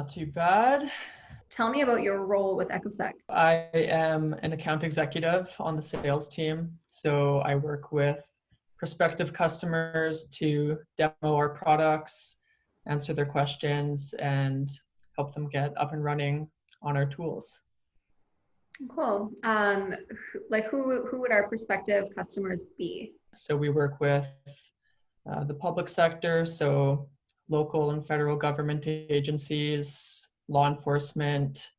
Not too bad. Tell me about your role with Echosec. I am an account executive on the sales team. So I work with prospective customers to demo our products, answer their questions, and help them get up and running on our tools. Cool. Who would our prospective customers be? So we work with the public sector, so local and federal government agencies, law enforcement.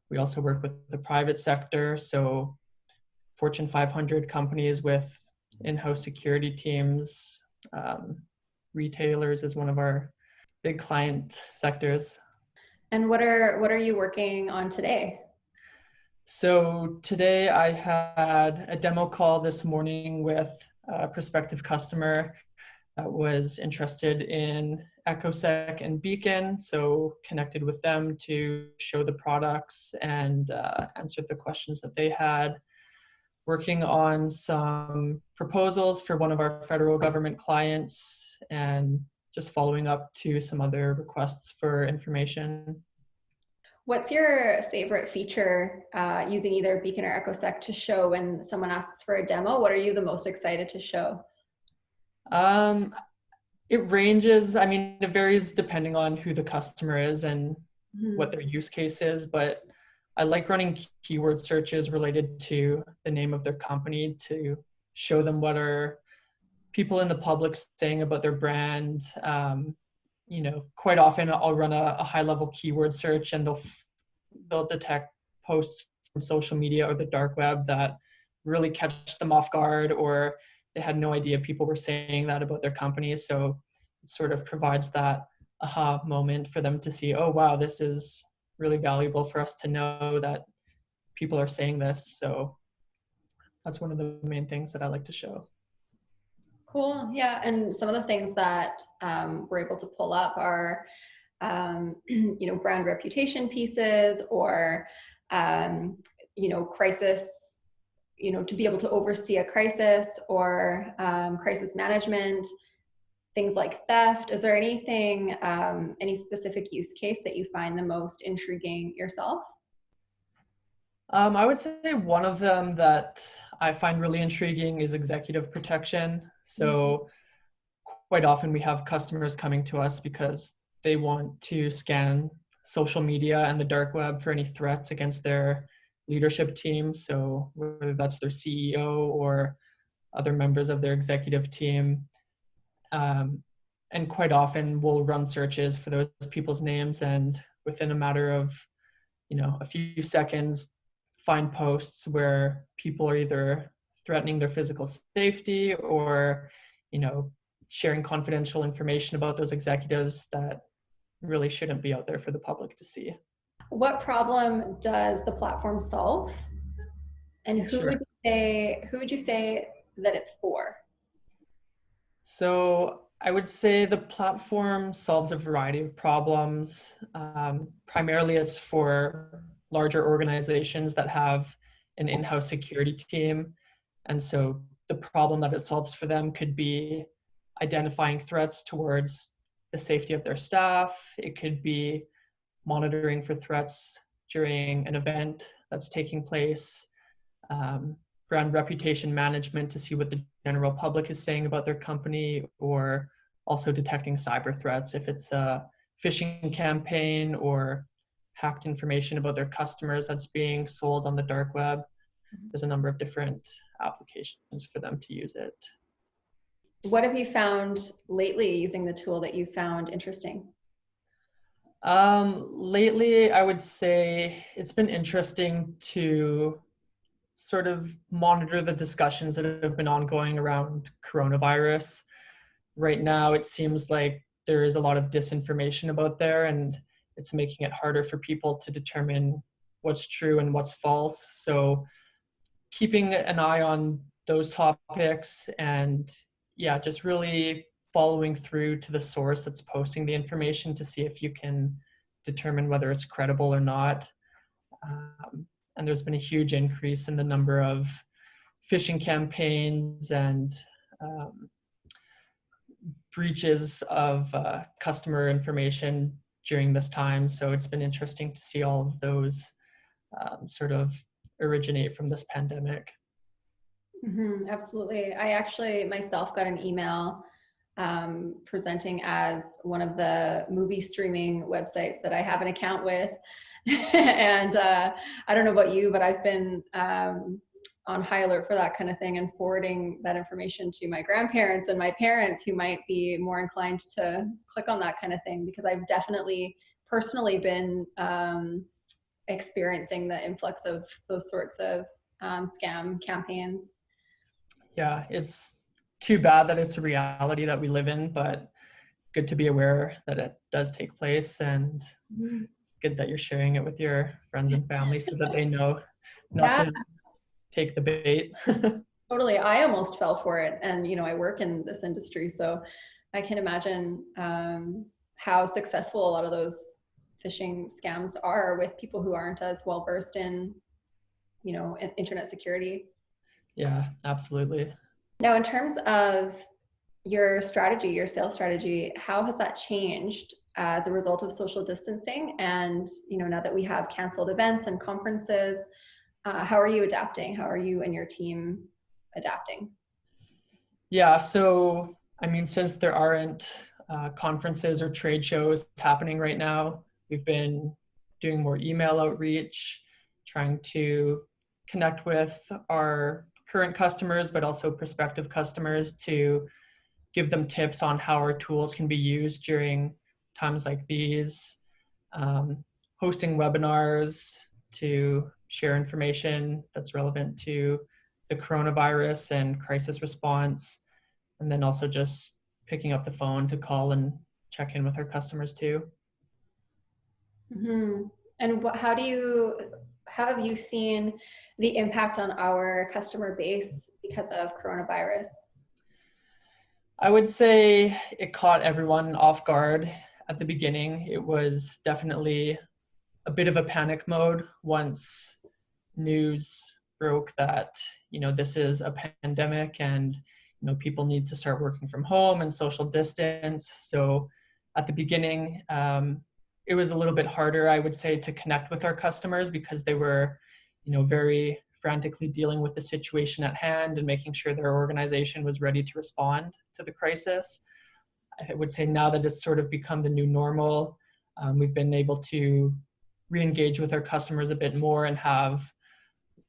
We also work with the private sector, so Fortune 500 companies with in-house security teams. Retailers is one of our big client sectors. And what are you working on today? So today I had a demo call this morning with a prospective customer that was interested in Echosec and Beacon, so connected with them to show the products and answer the questions that they had. Working on some proposals for one of our federal government clients and just following up to some other requests for information. What's your favorite feature using either Beacon or Echosec to show when someone asks for a demo? What are you the most excited to show? It ranges. I mean, it varies depending on who the customer is and what their use case is, but I like running keyword searches related to the name of their company to show them what are people in the public saying about their brand. Quite often I'll run a high-level keyword search and they'll detect posts from social media or the dark web that really catch them off guard, or they had no idea people were saying that about their company. So it sort of provides that aha moment for them to see, oh wow, this is really valuable for us to know that people are saying this. So that's one of the main things that I like to show. Cool. Yeah. And some of the things that we're able to pull up are, brand reputation pieces or, crisis, to be able to oversee a crisis or crisis management, things like theft. Is there anything, any specific use case that you find the most intriguing yourself? I would say one of them that I find really intriguing is executive protection. So quite often we have customers coming to us because they want to scan social media and the dark web for any threats against their leadership team. So whether that's their CEO or other members of their executive team. And quite often we'll run searches for those people's names, and within a matter of a few seconds find posts where people are either threatening their physical safety or sharing confidential information about those executives that really shouldn't be out there for the public to see. What problem does the platform solve? And who Sure. would you say that it's for? So I would say the platform solves a variety of problems. Primarily it's for larger organizations that have an in-house security team. And so the problem that it solves for them could be identifying threats towards the safety of their staff. It could be monitoring for threats during an event that's taking place, brand reputation management to see what the general public is saying about their company, or also detecting cyber threats if it's a phishing campaign or hacked information about their customers that's being sold on the dark web. There's a number of different applications for them to use it. What have you found lately using the tool that you found interesting? Lately, I would say it's been interesting to sort of monitor the discussions that have been ongoing around coronavirus. Right now, it seems like there is a lot of disinformation about there, and it's making it harder for people to determine what's true and what's false. So keeping an eye on those topics and just really following through to the source that's posting the information to see if you can determine whether it's credible or not. And there's been a huge increase in the number of phishing campaigns and breaches of customer information during this time. So it's been interesting to see all of those sort of originate from this pandemic. Absolutely. I actually myself got an email presenting as one of the movie streaming websites that I have an account with. And I don't know about you, but I've been on high alert for that kind of thing and forwarding that information to my grandparents and my parents who might be more inclined to click on that kind of thing, because I've definitely personally been experiencing the influx of those sorts of scam campaigns. Yeah, it's too bad that it's a reality that we live in, but good to be aware that it does take place, and it's good that you're sharing it with your friends and family so that they know not to take the bait. Totally. I almost fell for it. And, I work in this industry, so I can imagine how successful a lot of those phishing scams are with people who aren't as well versed in, internet security. Yeah, absolutely. Now, in terms of your strategy, your sales strategy, how has that changed as a result of social distancing? And, now that we have canceled events and conferences, how are you adapting? How are you and your team adapting? Yeah, so since there aren't conferences or trade shows happening right now, we've been doing more email outreach, trying to connect with our current customers, but also prospective customers, to give them tips on how our tools can be used during times like these, hosting webinars to share information that's relevant to the coronavirus and crisis response, and then also just picking up the phone to call and check in with our customers too. And how have you seen the impact on our customer base because of coronavirus? I would say it caught everyone off guard at the beginning. It was definitely a bit of a panic mode once news broke that, this is a pandemic and, people need to start working from home and social distance. So at the beginning, it was a little bit harder, I would say, to connect with our customers because they were, very frantically dealing with the situation at hand and making sure their organization was ready to respond to the crisis. I would say now that it's sort of become the new normal, we've been able to re-engage with our customers a bit more and have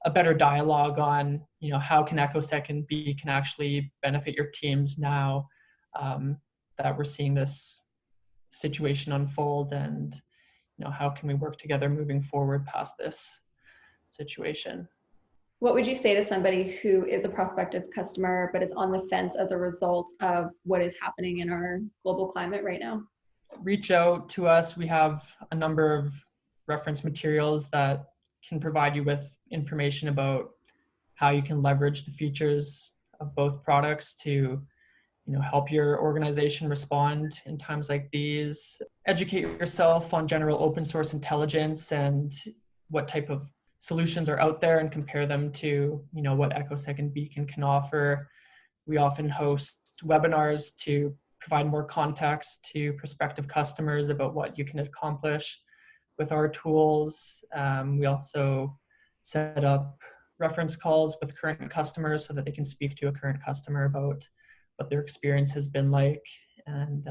a better dialogue on, how can Echosec and Beacon actually benefit your teams now that we're seeing this situation unfold, and, how can we work together moving forward past this situation. What would you say to somebody who is a prospective customer but is on the fence as a result of what is happening in our global climate right now? Reach out to us. We have a number of reference materials that can provide you with information about how you can leverage the features of both products to, help your organization respond in times like these. Educate yourself on general open source intelligence and what type of solutions are out there, and compare them to, what Echosec and Beacon can offer. We often host webinars to provide more context to prospective customers about what you can accomplish with our tools. We also set up reference calls with current customers so that they can speak to a current customer about what their experience has been like. And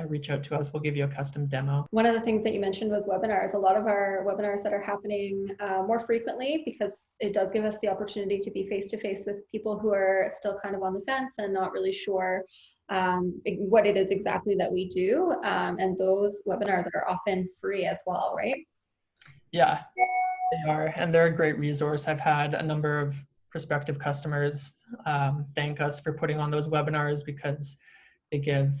reach out to us. We'll give you a custom demo. One of the things that you mentioned was webinars. A lot of our webinars that are happening more frequently, because it does give us the opportunity to be face-to-face with people who are still kind of on the fence and not really sure what it is exactly that we do. And those webinars are often free as well, right? Yeah, they are. And they're a great resource. I've had a number of prospective customers thank us for putting on those webinars, because they give,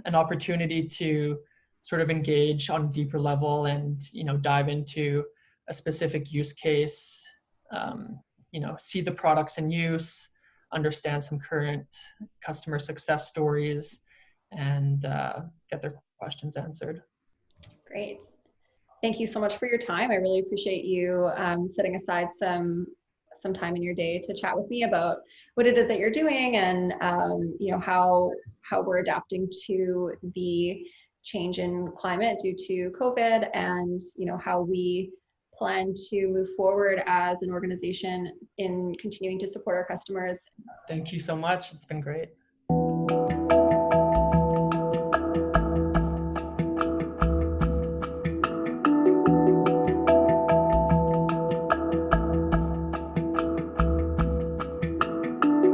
an opportunity to sort of engage on a deeper level and, dive into a specific use case, see the products in use, understand some current customer success stories, and get their questions answered. Great. Thank you so much for your time. I really appreciate you setting aside some time in your day to chat with me about what it is that you're doing and how we're adapting to the change in climate due to COVID, and how we plan to move forward as an organization in continuing to support our customers. Thank you so much. It's been great.